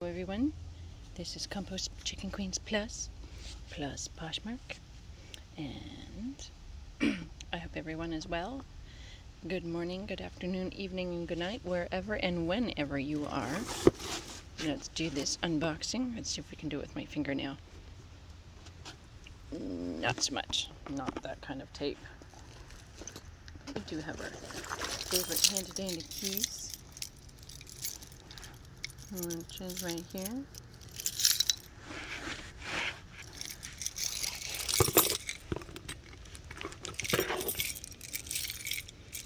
Hello everyone, this is Compost Chicken Queens plus Poshmark, and I hope everyone is well. Good morning, good afternoon, evening, and good night, wherever and whenever you are. Let's do this unboxing. Let's see if we can do it with my fingernail. Not so much, not that kind of tape. We do have our favorite handy dandy keys, which is right here.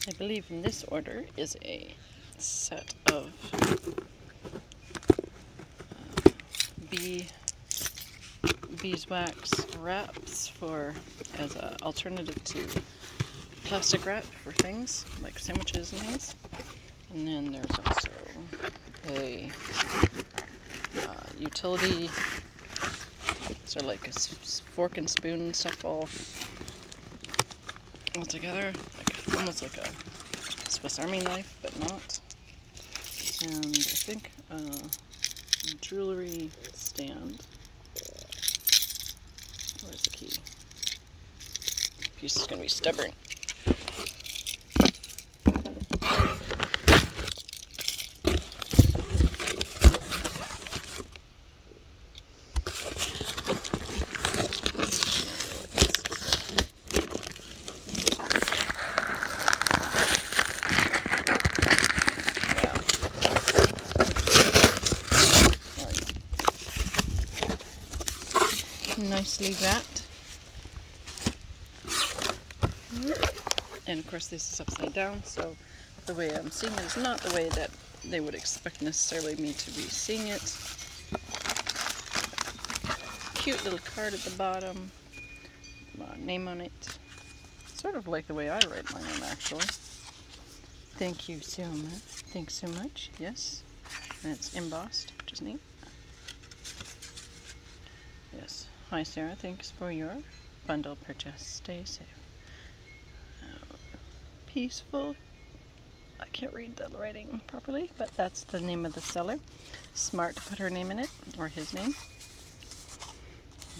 I believe in this order is a set of beeswax wraps as an alternative to plastic wrap for things like sandwiches and things. And then there's also a utility, sort of like a fork and spoon stuff all together, almost like a Swiss Army knife, but not. And I think a jewelry stand. Where's the key? This piece is going to be stubborn. Nicely wrapped. And of course this is upside down, so the way I'm seeing it is not the way that they would expect necessarily me to be seeing it. Cute little card at the bottom, name on it. Sort of like the way I write my name, actually. Thank you so much. Thanks so much. Yes. And it's embossed, which is neat. Yes. Hi Sarah, thanks for your bundle purchase. Stay safe. Peaceful. I can't read the writing properly, but that's the name of the seller. Smart to put her name in it, or his name.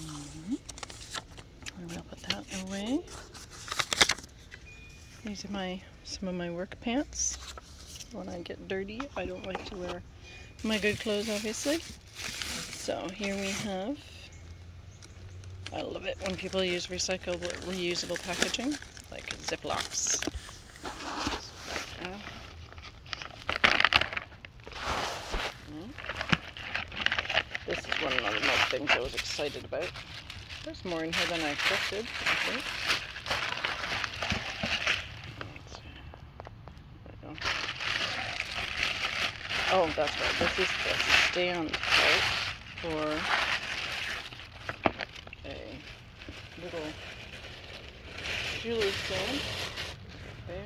I will put that away. These are some of my work pants. When I get dirty, I don't like to wear my good clothes, obviously. So here we have, I love it when people use recyclable, reusable packaging, like Ziplocs. This is one of the most things I was excited about. There's more in here than I expected, I think. There we go. Oh, that's right. This is the stand part for a little jewelry stand. Okay.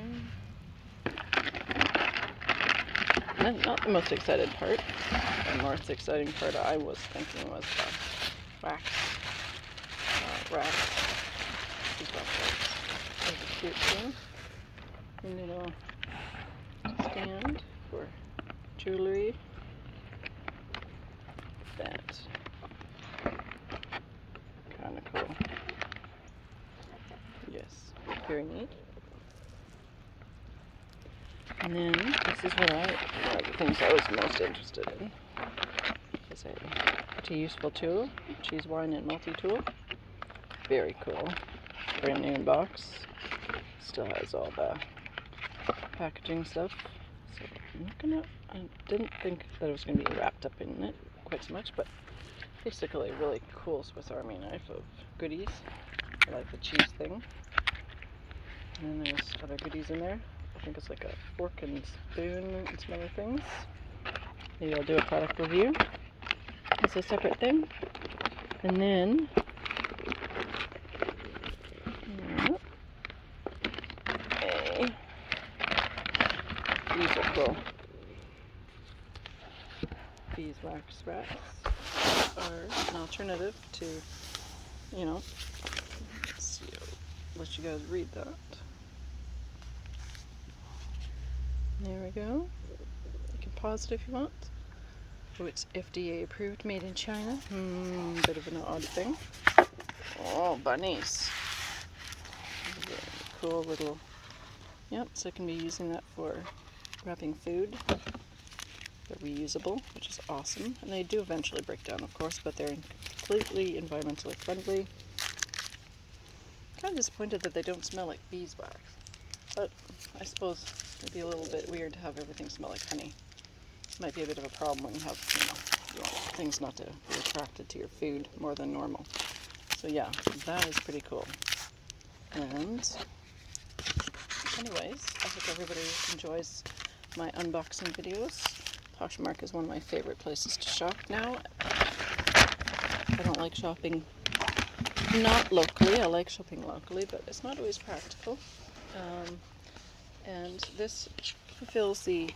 Not the most excited part. The most exciting part I was thinking was the wax wrap. It's a cute thing. A little stand for jewelry. That kind of cool. Yes, very neat. And then this is one of the things I was most interested in. It's a pretty useful tool, cheese, wine, and multi-tool. Very cool. Brand new in box. Still has all the packaging stuff. So I didn't think that it was going to be wrapped up in it quite so much, but basically a really cool Swiss Army knife of goodies. I like the cheese thing. And then there's other goodies in there. I think it's like a fork and spoon and some other things. Maybe I'll do a product review. It's a separate thing. And then these are cool. Beeswax wraps are an alternative to, let's see, I'll let you guys read that. There we go. You can pause it if you want. Oh, it's FDA approved, made in China. Bit of an odd thing. Oh, bunnies. Very cool little, yep, so I can be using that for wrapping food. They're reusable, which is awesome. And they do eventually break down, of course, but they're completely environmentally friendly. Kind of disappointed that they don't smell like beeswax. But I suppose it'd be a little bit weird to have everything smell like honey. Might be a bit of a problem when you have, you want things not to be attracted to your food more than normal. So yeah, that is pretty cool. And anyways, I hope everybody enjoys my unboxing videos. Poshmark is one of my favorite places to shop now. I don't like shopping not locally. I like shopping locally, but it's not always practical. And this fulfills the,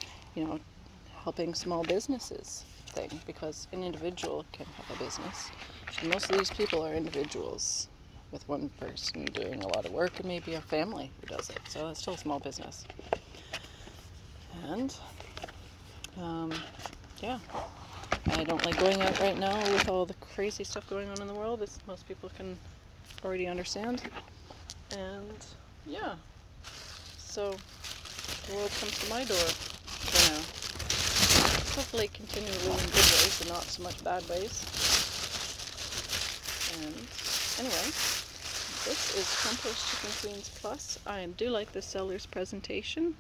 helping small businesses thing, because an individual can have a business. And most of these people are individuals with one person doing a lot of work and maybe a family who does it. So it's still a small business. And yeah, I don't like going out right now with all the crazy stuff going on in the world, as most people can already understand. And yeah, so the world comes to my door for now. Hopefully continually in good ways and not so much bad ways. And anyway, this is Compost Chicken Queens Plus. I do like the seller's presentation.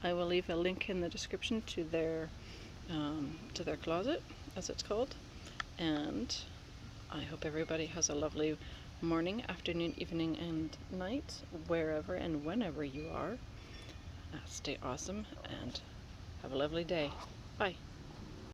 I will leave a link in the description to their closet, as it's called. And I hope everybody has a lovely morning, afternoon, evening, and night, wherever and whenever you are. Stay awesome and have a lovely day.